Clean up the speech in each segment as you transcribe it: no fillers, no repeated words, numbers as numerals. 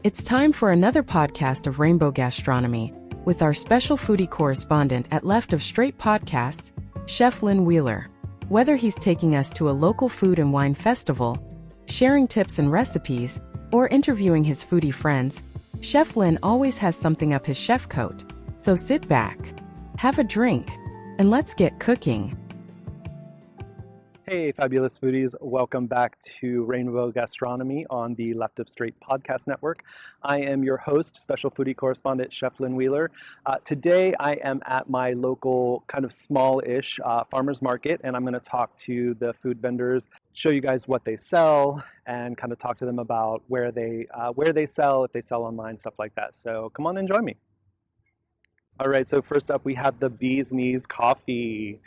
It's time for another podcast of Rainbow Gastronomy with our special foodie correspondent at Left of Straight Podcasts, Chef Lynn Wheeler. Whether he's taking us to a local food and wine festival, sharing tips and recipes, or interviewing his foodie friends, Chef Lynn always has something up his chef coat. So sit back, have a drink, and let's get cooking. Hey, fabulous foodies. Welcome back to Rainbow Gastronomy on the Left of Straight Podcast Network. I am your host, Special Foodie Correspondent, Chef Lynn Wheeler. Today, I am at my local kind of small-ish farmers market, and I'm going to talk to the food vendors, show you guys what they sell, and kind of talk to them about where they sell, if they sell online, stuff like that. So come on and join me. All right, so first up, we have the Bee's Knees Coffee.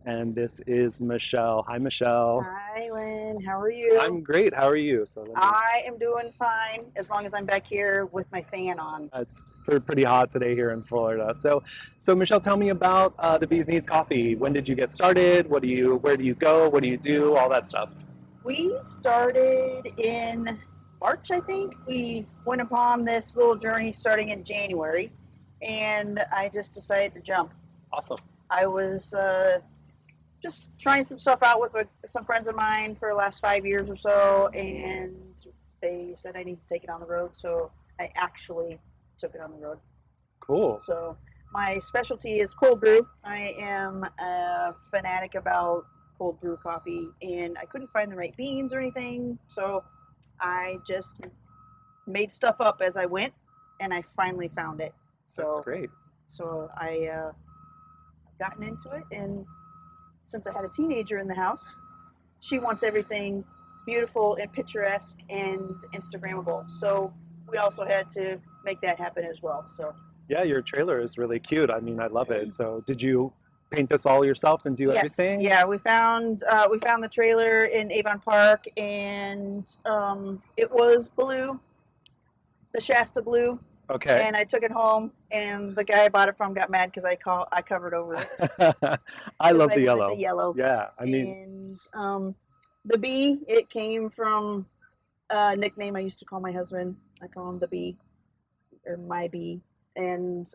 And this is Michelle. Hi, Michelle. Hi, Lynn. How are you? I'm great. How are you? I am doing fine, as long as I'm back here with my fan on. It's pretty hot today here in Florida. So Michelle, tell me about the Bee's Knees Coffee. When did you get started? Where do you go? What do you do? All that stuff. We started in March, I think. We went upon this little journey starting in January, and I just decided to jump. Awesome. I was just trying some stuff out with some friends of mine for the last 5 years or so, and they said I need to take it on the road, so I actually took it on the road. Cool. So my specialty is cold brew. I am a fanatic about cold brew coffee, and I couldn't find the right beans or anything, so I just made stuff up as I went, and I finally found it. So that's great. So I gotten into it, and since I had a teenager in the house, she wants everything beautiful and picturesque and Instagrammable. So we also had to make that happen as well. So yeah, your trailer is really cute. I mean, I love it. So did you paint this all yourself and do everything? Yeah, we found the trailer in Avon Park, and it was blue, the Shasta blue. Okay. And I took it home, and the guy I bought it from got mad because I covered over it. I love the yellow. The yellow. Yeah, I mean. And the bee, it came from a nickname I used to call my husband. I call him the bee, or my bee. And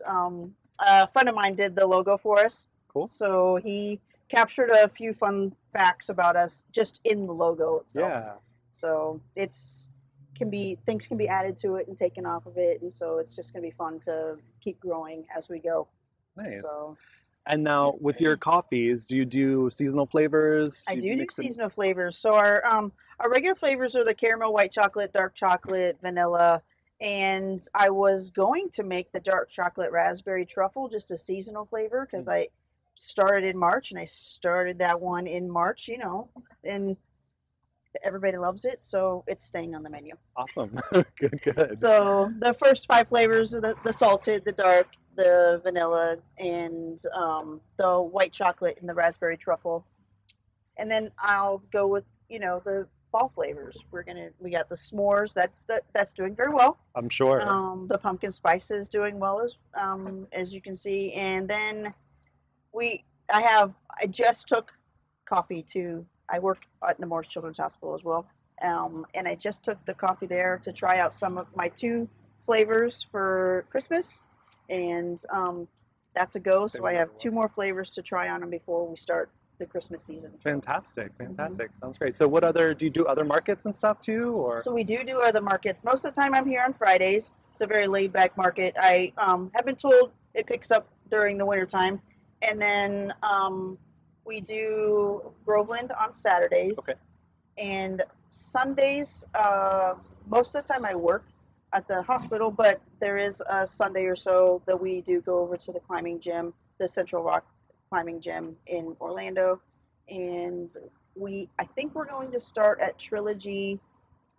a friend of mine did the logo for us. Cool. So he captured a few fun facts about us just in the logo itself. Yeah. So things can be added to it and taken off of it, and so it's just going to be fun to keep growing as we go. Nice. So, and now with your coffees, do you do seasonal flavors? I do seasonal flavors. So our regular flavors are the caramel, white chocolate, dark chocolate, vanilla, and I was going to make the dark chocolate raspberry truffle just a seasonal flavor because I started in March, and I started that one in March, and everybody loves it, so it's staying on the menu. Awesome. Good. So the first 5 flavors are the salted, the dark, the vanilla, and the white chocolate and the raspberry truffle. And then I'll go with the fall flavors. We got the s'mores. That's doing very well. I'm sure. The pumpkin spice is doing well as you can see. And then I just took coffee to. I work at Nemours Children's Hospital as well, and I just took the coffee there to try out some of my 2 flavors for Christmas, and that's a go. So I have 2 more flavors to try on them before we start the Christmas season. Fantastic. Mm-hmm. Sounds great. So do you do other markets and stuff too, or? So we do other markets. Most of the time I'm here on Fridays. It's a very laid back market. I have been told it picks up during the winter time, and then we do Groveland on Saturdays. Okay. And Sundays, most of the time I work at the hospital, but there is a Sunday or so that we do go over to the climbing gym, the Central Rock Climbing Gym in Orlando. And I think we're going to start at Trilogy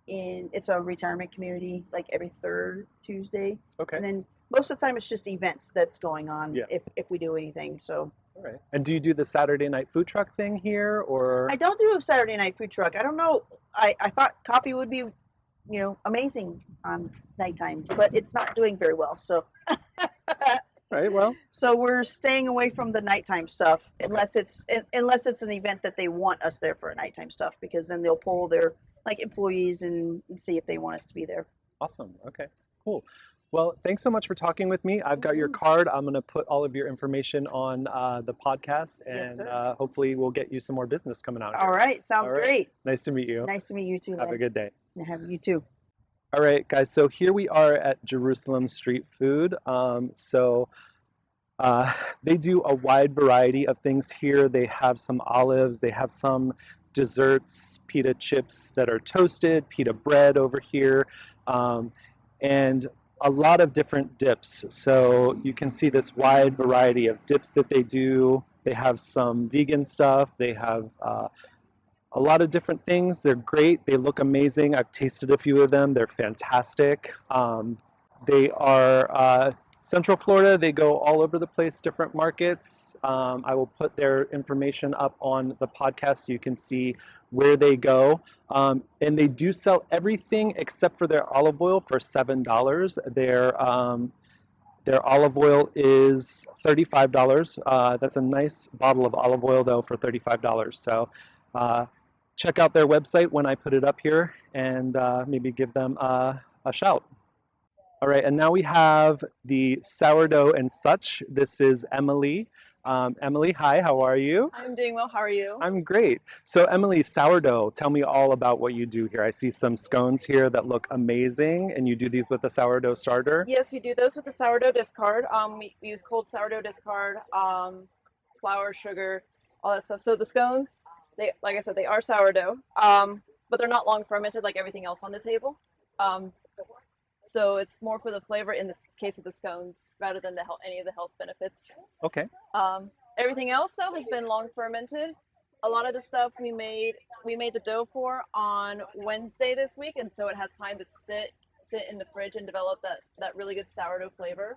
it's a retirement community, like every 3rd Tuesday. Okay. And then most of the time it's just events that's going on if we do anything, so. All right. And do you do the Saturday night food truck thing here, or? I don't do a Saturday night food truck. I don't know. I thought coffee would be, amazing on nighttime, but it's not doing very well. So. Right. Well. So we're staying away from the nighttime stuff unless it's an event that they want us there for a nighttime stuff, because then they'll pull their employees and see if they want us to be there. Awesome. Okay, cool. Well, thanks so much for talking with me. I've got your card. I'm going to put all of your information on the podcast, Yes, and sir. Hopefully we'll get you some more business coming out All here. right, sounds All right. great. Nice to meet you. Nice to meet you too, Have a Lynn. good day. And have you too. All right, guys. So here we are at Jerusalem Street Food. Uh, they do a wide variety of things here. They have some olives. They have some desserts, pita chips that are toasted, pita bread over here, and a lot of different dips. So you can see this wide variety of dips that they do. They have some vegan stuff. They have a lot of different things. They're great. They look amazing. I've tasted a few of them. They're fantastic. They are Central Florida. They go all over the place, different markets. I will put their information up on the podcast so you can see where they go. And they do sell everything except for their olive oil for $7. Their olive oil is $35. That's a nice bottle of olive oil, though, for $35. So check out their website when I put it up here and maybe give them a shout. All right, and now we have the sourdough and such. This is Emily. Emily, hi, how are you? I'm doing well. How are you? I'm great. So Emily, sourdough, tell me all about what you do here. I see some scones here that look amazing, and you do these with a sourdough starter? Yes, we do those with the sourdough discard. We use cold sourdough discard, flour, sugar, all that stuff. So the scones, they, like I said, they are sourdough, but they're not long fermented like everything else on the table. So it's more for the flavor in this case of the scones rather than any of the health benefits. Okay. Everything else though has been long fermented. A lot of the stuff we made the dough for on Wednesday this week, and so it has time to sit in the fridge and develop that really good sourdough flavor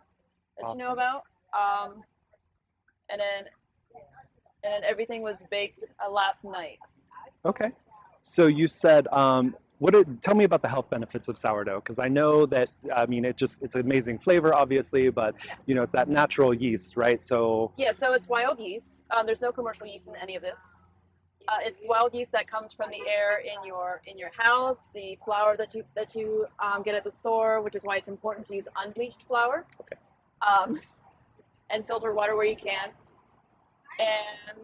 that you know about. And then everything was baked last night. Okay. So you said tell me about the health benefits of sourdough, because I know that it's amazing flavor, obviously, but it's that natural yeast, right? So yeah, so it's wild yeast. There's no commercial yeast in any of this. It's wild yeast that comes from the air in your house, the flour that you get at the store, which is why it's important to use unbleached flour. Okay. And filter water where you can. And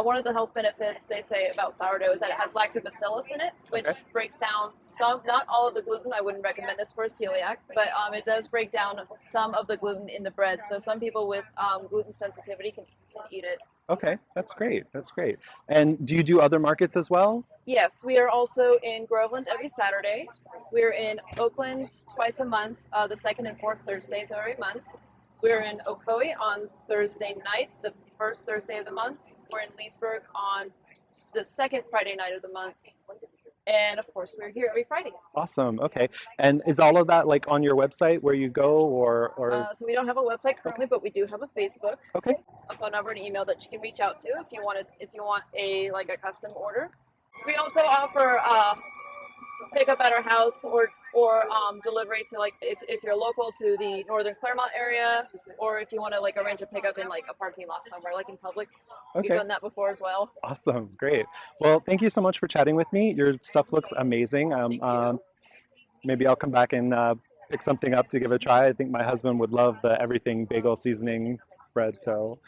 one of the health benefits they say about sourdough is that it has lactobacillus in it, which breaks down not all of the gluten. I wouldn't recommend this for a celiac, but it does break down some of the gluten in the bread. So some people with gluten sensitivity can eat it. Okay, that's great. That's great. And do you do other markets as well? Yes, we are also in Groveland every Saturday. We're in Oakland twice a month, the second and fourth Thursdays of every month. We're in Ocoee on Thursday nights, the first Thursday of the month. We're in Leesburg on the second Friday night of the month. And of course, we're here every Friday. Awesome. Okay. And is all of that like on your website where you go or? So we don't have a website currently, but we do have a Facebook. Okay. A phone number and email that you can reach out to if you want a custom order. We also offer pick up at our house or delivery to if you're local to the northern Clermont area, or if you want to arrange a pickup in a parking lot somewhere like in Publix. Okay. We've done that before as well. Awesome, great. Well, thank you so much for chatting with me. Your stuff looks amazing. Maybe I'll come back and pick something up to give it a try. I think my husband would love the everything bagel seasoning bread. So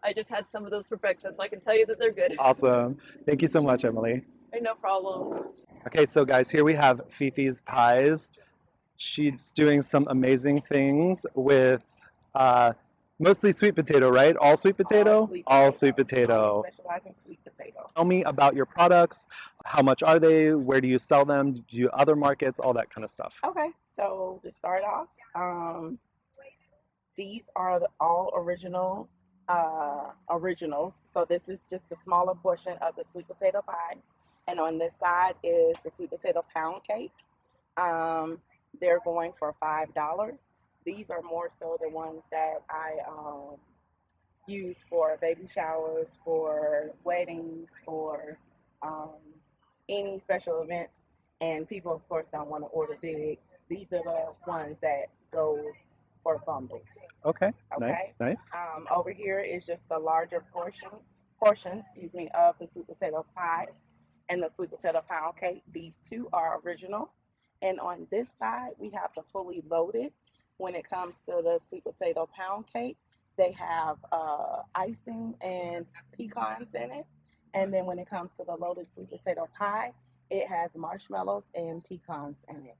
I just had some of those for breakfast, so I can tell you that they're good. Awesome. Thank you so much, Emily. No problem. Okay, so guys, here we have FeFe's Pies. She's doing some amazing things with mostly sweet potato, right? All sweet potato? All sweet potato. Specialize in sweet potato. Tell me about your products. How much are they? Where do you sell them? Do you other markets? All that kind of stuff. Okay, so to start off, these are all originals. So this is just a smaller portion of the sweet potato pie. And on this side is the sweet potato pound cake. They're going for $5. These are more so the ones that I use for baby showers, for weddings, for any special events. And people, of course, don't want to order big. These are the ones that goes for bundles. Okay. Nice. Over here is just the larger portions, of the sweet potato pie and the sweet potato pound cake. These two are original. And on this side, we have the fully loaded. When it comes to the sweet potato pound cake, they have icing and pecans in it. And then when it comes to the loaded sweet potato pie, it has marshmallows and pecans in it.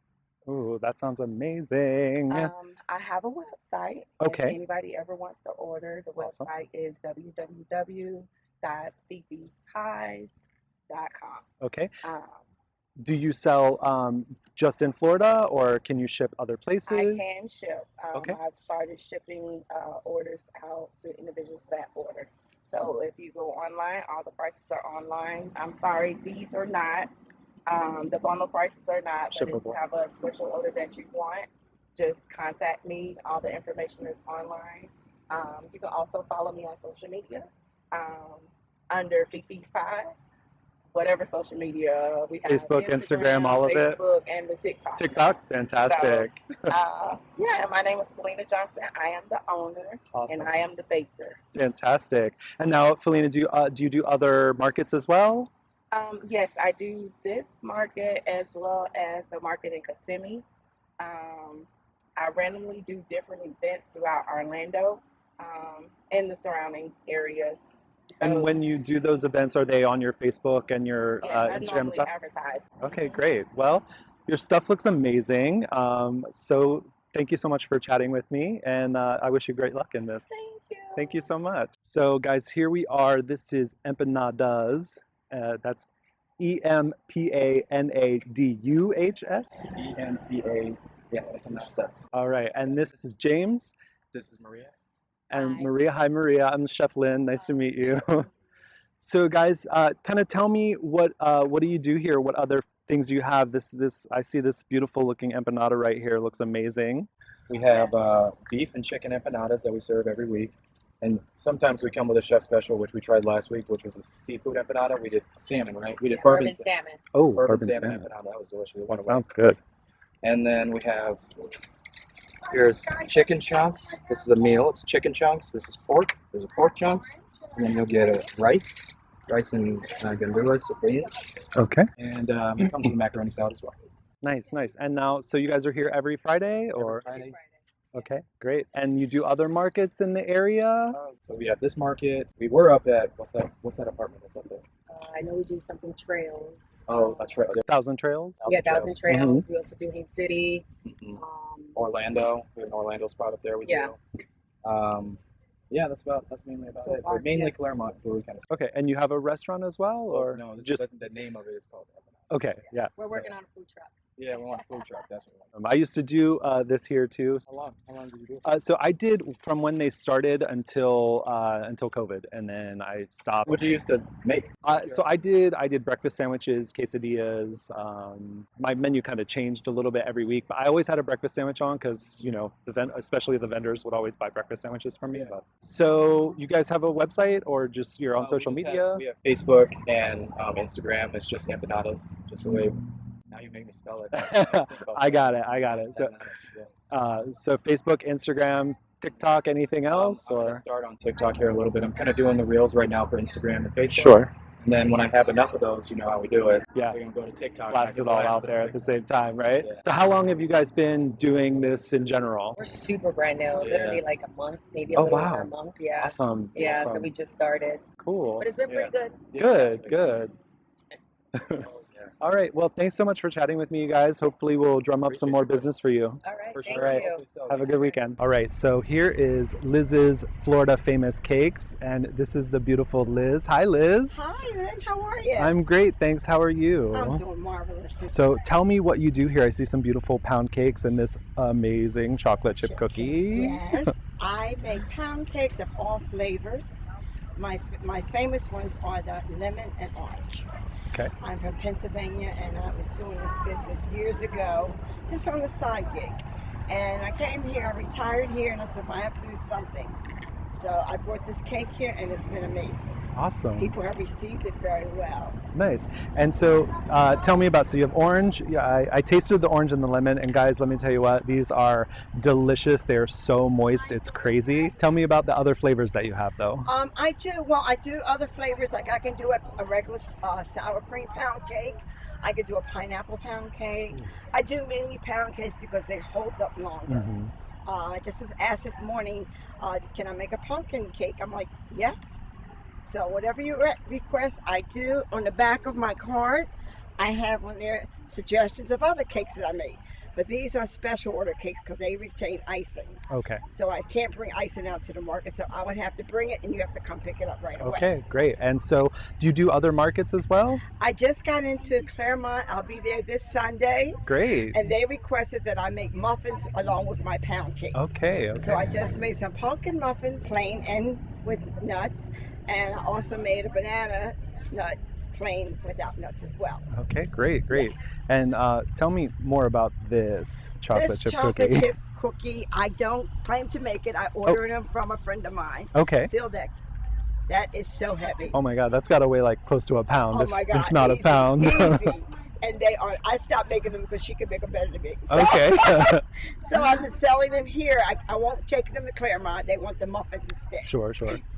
Ooh, that sounds amazing. I have a website. Okay. If anybody ever wants to order, the Awesome. website is www.fefespies.com. Okay. Do you sell just in Florida, or can you ship other places? I can ship. Okay. I've started shipping orders out to individuals that order. So if you go online, all the prices are online. I'm sorry, these are not. The bundle prices are not. But if Shippable. you have a special order that you want, just contact me. All the information is online. You can also follow me on social media under FeFe's Pies. Whatever social media we have. Facebook, Instagram, all of it? Facebook, and the TikTok. TikTok? Fantastic. Yeah, my name is Felina Johnson. I am the owner, Awesome. and I am the baker. Fantastic. And now, Felina, do you do other markets as well? Yes, I do this market as well as the market in Kissimmee. I randomly do different events throughout Orlando and the surrounding areas. And when you do those events, are they on your Facebook and your I Instagram normally stuff? advertise. Okay, great. Well, your stuff looks amazing. So thank you so much for chatting with me, and I wish you great luck in this. Thank you. Thank you so much. So guys, here we are. This is Empanaduhs. That's Empanaduhs. EMPA, yeah, Empanaduhs. All right, and this is James. This is Maria. And Hi. Maria. Hi, Maria. I'm Chef Lynn. Nice to meet you. So guys, kind of tell me what do you do here? What other things do you have? I see this beautiful looking empanada right here. It looks amazing. We have beef and chicken empanadas that we serve every week. And sometimes we come with a chef special, which we tried last week, which was a seafood empanada. We did salmon, right? We did bourbon salmon. Oh, Bourbon salmon empanada. That was delicious. That sounds good. And then we have, here's chicken chunks. This is a meal. It's chicken chunks. This is pork. There's a pork chunks. And then you'll get rice and gandules or beans. Okay. And it comes with macaroni salad as well. Nice, nice. And now, so you guys are here every Friday, or? Every Friday. Okay, great. And you do other markets in the area? So we have this market. We were up at, what's that apartment that's up there? I know we do something trails. Oh, a trail. Thousand Trails? Yeah, Thousand Trails. Trails. We also do Haines City. Mhm. Orlando. We have an Orlando spot up there. We Yeah. do. Yeah, that's mainly about So it. far, We're mainly yeah. Clermont, so we kind of. Okay, and you have a restaurant as well, or No, this just? is the name of it is called. Okay, yeah. We're working on a food truck. Yeah, we want a food truck. That's what we want. I used to do this here too. How long did you do? So I did from when they started until COVID, and then I stopped. What did you used to make? So I did breakfast sandwiches, quesadillas. My menu kind of changed a little bit every week, but I always had a breakfast sandwich on because especially the vendors would always buy breakfast sandwiches from me. Yeah. But, so you guys have a website or just you're on social media? We have Facebook and Instagram. It's just empanadas. Just the way. Now you make me spell it. I got it. So, so Facebook, Instagram, TikTok, anything else? I'm or gonna start on TikTok here a little bit. I'm kind of doing the reels right now for Instagram and Facebook. Sure. And then when I have enough of those, you know how we do it. Yeah. We're gonna go to TikTok. Blast it all out there at the same time, right? Yeah. So how long have you guys been doing this in general? We're super brand new. Literally like a month, maybe a Oh, little wow. over a month. Yeah. Awesome. Yeah, awesome. so we just started. Cool. But it's been pretty good. Good. All right. Well, thanks so much for chatting with me, you guys. Hopefully we'll drum up some more business for you. All right, For thank sure. All right. you. Have a good weekend. All right. So here is Liz's Florida Famous Cakes, and this is the beautiful Liz. Hi, Liz. Hi, Lynn. How are you? I'm great. Thanks. How are you? I'm doing marvelous. So tell me what you do here. I see some beautiful pound cakes and this amazing chocolate chip cookie. Yes, I make pound cakes of all flavors. My famous ones are the lemon and orange. Okay. I'm from Pennsylvania, and I was doing this business years ago, just on the side gig. And I came here, I retired here, and I said, well, I have to do something. So I brought this cake here, and it's been amazing. Awesome. People have received it very well. Nice. And so tell me about, so you have orange. Yeah, I tasted the orange and the lemon, and guys, let me tell you what, these are delicious. They are so moist, it's crazy. Tell me about the other flavors that you have though. I do other flavors, like I can do a regular sour cream pound cake. I could do a pineapple pound cake. I do mainly pound cakes because they hold up longer. I just was asked this morning, can I make a pumpkin cake? I'm like, yes. So whatever you request, I do. On the back of my card, I have on there suggestions of other cakes that I made. But these are special order cakes because they retain icing. Okay. So I can't bring icing out to the market, so I would have to bring it and you have to come pick it up right away. Okay, great. And so do you do other markets as well? I just got into Clermont. I'll be there this Sunday. Great. And they requested that I make muffins along with my pound cakes. Okay. So I just made some pumpkin muffins, plain and with nuts. And I also made a banana nut plain without nuts as well. Okay, great. And tell me more about this chocolate This chip chocolate cookie. chip cookie, I don't claim to make it. I ordered them from a friend of mine. Okay. Feel that is so heavy. Oh my God, that's got to weigh like close to a pound. Oh my God, if not easy, a pound. easy. And they are. I stopped making them because she could make them better than me. So, Okay. so I've been selling them here. I won't take them to Clermont. They want the muffins instead. Sure.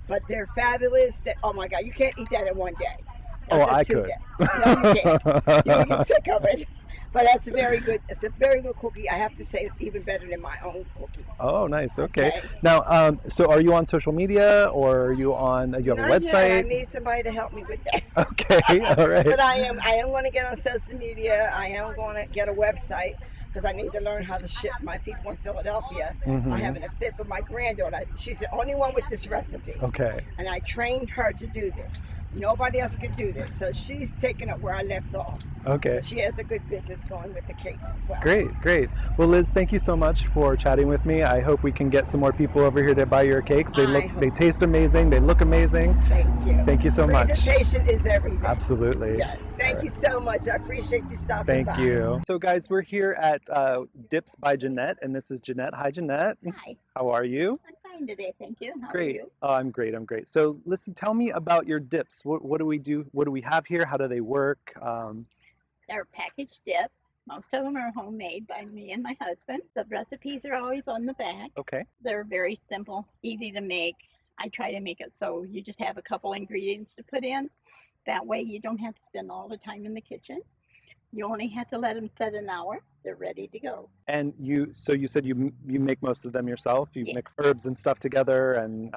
But they're fabulous. Oh my God, you can't eat that in one day. Oh, That's a I could. 2 day. No, you can't. You'll get sick of it. But that's very good. It's a very good cookie. I have to say, it's even better than my own cookie. Oh, nice. Okay. Now, so are you on social media, or are you on? You have a Not website? yet. I need somebody to help me with that. Okay. All right. But I am going to get on social media. I am going to get a website because I need to learn how to ship my people in Philadelphia. Mhm. I haven't a fit, but my granddaughter, she's the only one with this recipe. Okay. And I trained her to do this. Nobody else could do this. So she's taking up where I left off. Okay. So she has a good business going with the cakes as well. Great. Well, Liz, thank you so much for chatting with me. I hope we can get some more people over here to buy your cakes. They taste amazing. They look amazing. Thank you. Thank you so much. Presentation is everything. Absolutely. Yes. Thank you so much. I appreciate you stopping by. Thank you. So guys, we're here at Dips by Jeanette, and this is Jeanette. Hi, Jeanette. Hi, How are you? I'm fine today, thank you. How are Great. you? Oh, I'm great. So listen, tell me about your dips. What do we do? What do we have here? How do they work? They're packaged dip. Most of them are homemade by me and my husband. The recipes are always on the back. Okay. They're very simple, easy to make. I try to make it so you just have a couple ingredients to put in. That way you don't have to spend all the time in the kitchen. You only have to let them set an hour. They're ready to go. And you said you make most of them yourself. You Yes. mix herbs and stuff together, and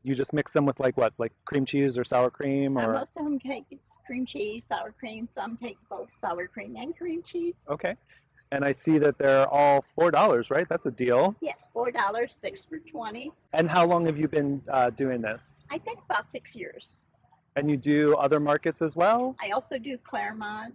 you just mix them with like what, like cream cheese or sour cream, or Most of them take cream cheese, sour cream. Some take both sour cream and cream cheese. okay. And I see that they're all $4, right? That's a deal. Yes, $4, 6 for 20. And how long have you been doing this? I think about 6 years. And you do other markets as well? I also do Clermont.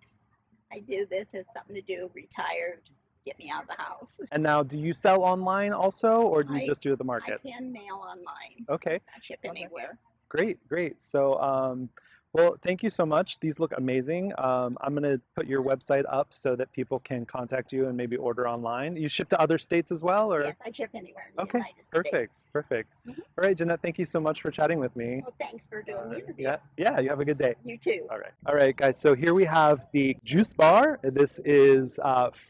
I do this as something to do, retired, get me out of the house. And now, do you sell online also, or do you just do the I markets? can mail online. Okay, I ship anywhere. great. So, well, thank you so much. These look amazing. I'm going to put your website up so that people can contact you and maybe order online. You ship to other states as well, or? Yes, I ship anywhere in the Okay, United perfect. States. All right, Jeanette, thank you so much for chatting with me. Well, thanks for doing the interview. Yeah, you have a good day. You too. All right, guys. So here we have the juice bar. This is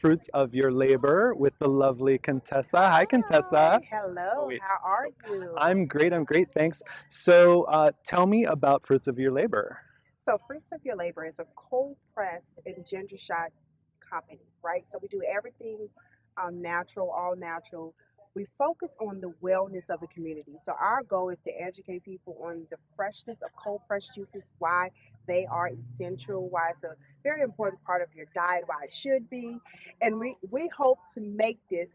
fruits of your labor with the lovely Contessa. Hi, Contessa. Hello. wait. How are you? I'm great. Thanks. So tell me about fruits of your labor. So, Fruits of Your Labor is a cold press and ginger shot company, right? So we do everything natural, all natural. We focus on the wellness of the community. So our goal is to educate people on the freshness of cold pressed juices, why they are essential, why it's a very important part of your diet, why it should be. And we hope to make this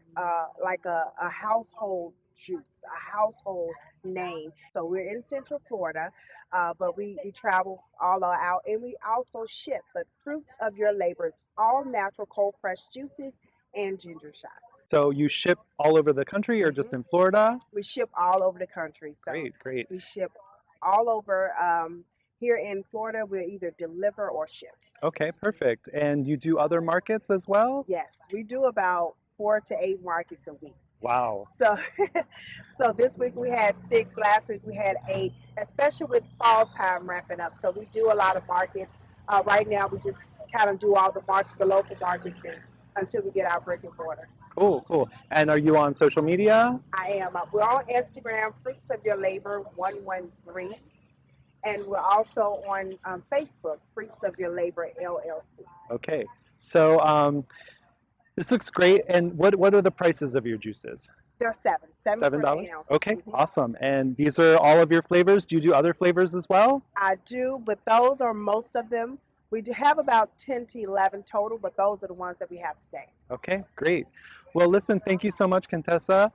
like a household juice, a household name. So we're in Central Florida, but we travel all out, and we also ship. But Fruits of Your Labor is all natural cold pressed juices and ginger shots. So you ship all over the country, or just in Florida? We ship all over the country. So Great. we ship all over. Here in Florida, we'll either deliver or ship. Okay, perfect. And you do other markets as well? Yes, we do about 4 to 8 markets a week. Wow. So, so this week we had 6. Last week we had 8. Especially with fall time wrapping up. So we do a lot of markets. Right now we just kind of do all the markets, the local markets, until we get our brick and mortar. Cool, cool. And are you on social media? I am. We're on Instagram, Fruits of Your Labor 113, and we're also on Facebook, Fruits of Your Labor LLC. Okay. So this looks great. And what are the prices of your juices? They're seven for $7? the ounce. Okay, awesome. And these are all of your flavors? Do you do other flavors as well? I do, but those are most of them. We do have about 10 to 11 total, but those are the ones that we have today. Okay, great. Well, listen, thank you so much, Contessa.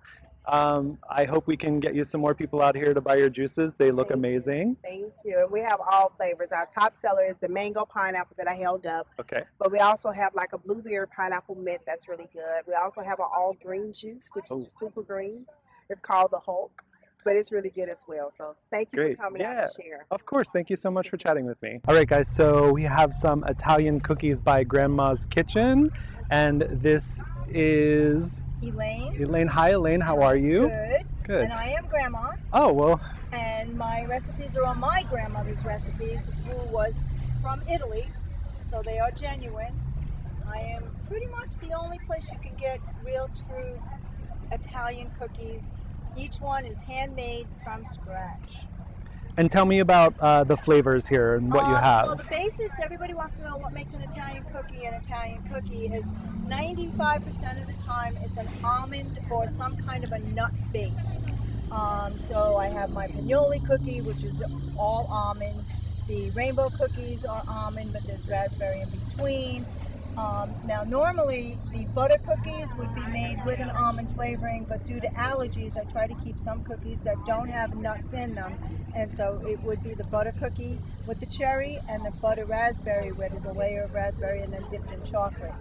I hope we can get you some more people out here to buy your juices. They look amazing. Thank you. And we have all flavors. Our top seller is the mango pineapple that I held up. Okay. But we also have like a blueberry pineapple mint that's really good. We also have an all green juice, which is super green. It's called the Hulk, but it's really good as well. So thank you Great. for coming out to share. Of course. Thank you so much for chatting with me. All right, guys. So we have some Italian cookies by Grandma's Kitchen, and this is Elaine. Elaine. Hi, Elaine. How are you? Good. Good. And I am Grandma. Oh, well. And my recipes are on my grandmother's recipes, who was from Italy, so they are genuine. I am pretty much the only place you can get real, true Italian cookies. Each one is handmade from scratch. And tell me about the flavors here and what you have. Well, the basis, everybody wants to know what makes an Italian cookie. An Italian cookie is 95% of the time it's an almond or some kind of a nut base. So I have my Pignoli cookie, which is all almond. The rainbow cookies are almond, but there's raspberry in between. Now normally the butter cookies would be made with an almond flavoring, but due to allergies I try to keep some cookies that don't have nuts in them, and so it would be the butter cookie with the cherry and the butter raspberry, where there's a layer of raspberry and then dipped in chocolate.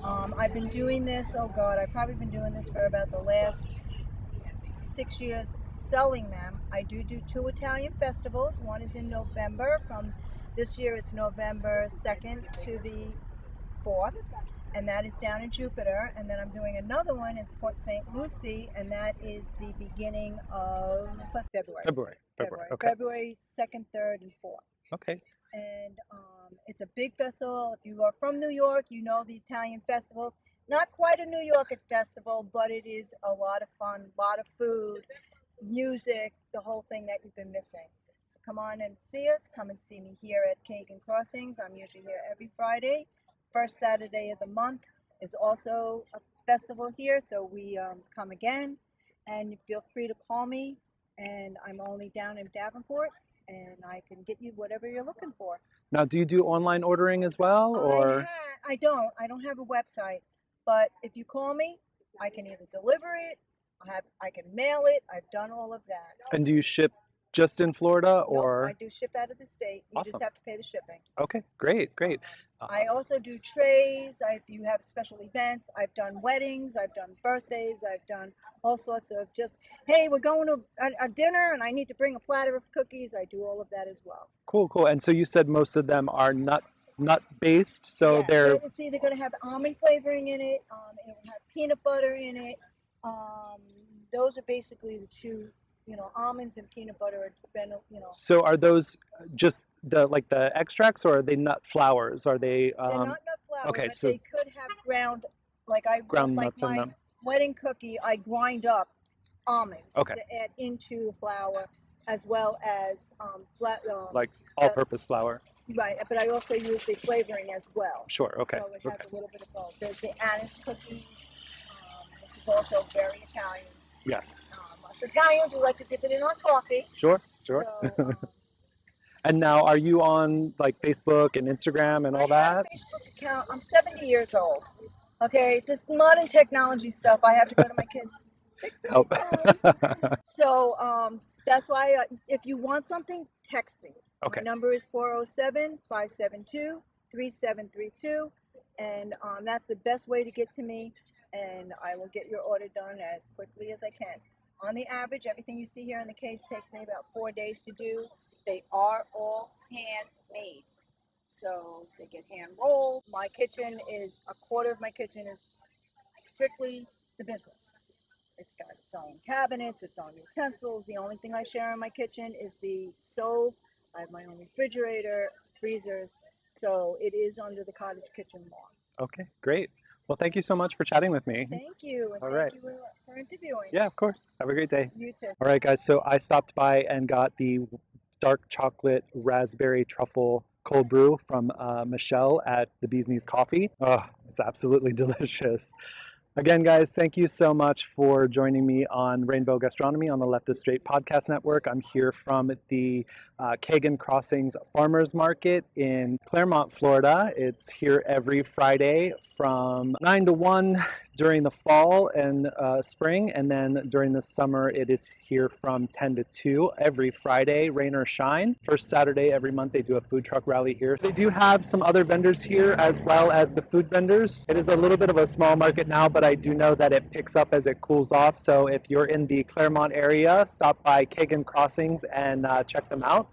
I've been doing this, oh God, I've probably been doing this for about the last 6 years, selling them. I do 2 Italian festivals. One is in November. From this year it's November 2nd to the 4th, and that is down in Jupiter. And then I'm doing another one in Port St. Lucie, and that is the beginning of February. Okay. February 2nd, 3rd, and 4th. Okay. And it's a big festival. If you are from New York, you know the Italian festivals. Not quite a New York festival, but it is a lot of fun, a lot of food, music, the whole thing that you've been missing. So come on and see us. Come and see me here at Cagan Crossings. I'm usually here every Friday. First Saturday of the month is also a festival here, so we come again. And feel free to call me, and I'm only down in Davenport, and I can get you whatever you're looking for. Now, do you do online ordering as well, or? I don't have a website, but if you call me, I can either deliver it, I can mail it. I've done all of that. And do you ship just in Florida, or? No, I do ship out of the state. You just have to pay the shipping. Okay, great. I also do trays. If you have special events, I've done weddings, I've done birthdays, I've done all sorts of just, hey, we're going to a dinner and I need to bring a platter of cookies. I do all of that as well. Cool. And so you said most of them are nut based, so yeah, they're. It's either going to have almond flavoring in it, it will have peanut butter in it. Those are basically the two. Almonds and peanut butter, So are those just the extracts, or are they nut flours? Are they? They're not nut flour, okay, but so they could have ground nuts in them. Wedding cookie, I grind up almonds Okay. to add into the flour, as well as like all-purpose flour. Right, but I also use the flavoring as well. Sure. Okay. So it has a little bit of both. There's the anise cookies, which is also very Italian. Yeah. Us Italians, we like to dip it in our coffee. Sure. So, And now, are you on Facebook and Instagram and all I have that? a Facebook account. I'm 70 years old. Okay, this modern technology stuff, I have to go to my kids. Fix my Help. phone. So that's why if you want something, text me. Okay. My number is 407-572-3732, and that's the best way to get to me, and I will get your order done as quickly as I can. On the average, everything you see here in the case takes me about 4 days to do. They are all handmade. So they get hand rolled. My kitchen is, a quarter of my kitchen is strictly the business. It's got its own cabinets, its own utensils. The only thing I share in my kitchen is the stove. I have my own refrigerator, freezers, so it is under the cottage kitchen law. Okay, great. Well, thank you so much for chatting with me. Thank you, and All thank right. you for interviewing. Yeah, of course. Have a great day. You too. All right, guys. So I stopped by and got the dark chocolate raspberry truffle cold brew from Michelle at the Bee's Knees Coffee. Oh, it's absolutely delicious. Again, guys, thank you so much for joining me on Rainbow Gastronomy on the Left of Straight podcast network. I'm here from the Cagan Crossings Farmers Market in Clermont, Florida. It's here every Friday from 9 to 1 during the fall and spring, and then during the summer it is here from 10 to 2 every Friday, rain or shine. First Saturday every month they do a food truck rally here. They do have some other vendors here as well as the food vendors. It is a little bit of a small market now, but I do know that it picks up as it cools off. So if you're in the Clermont area, stop by Cagan Crossings and check them out.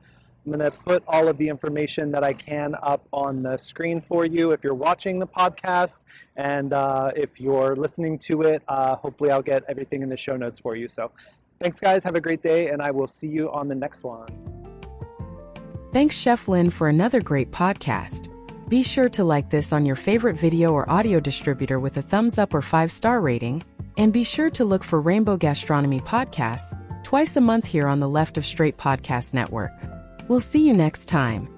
I'm going to put all of the information that I can up on the screen for you if you're watching the podcast, and if you're listening to it, hopefully I'll get everything in the show notes for you. So thanks, guys. Have a great day, and I will see you on the next one. Thanks, Chef Lynn, for another great podcast. Be sure to like this on your favorite video or audio distributor with a thumbs up or 5-star rating, and be sure to look for Rainbow Gastronomy podcasts twice a month here on the Left of Straight Podcast Network. We'll see you next time.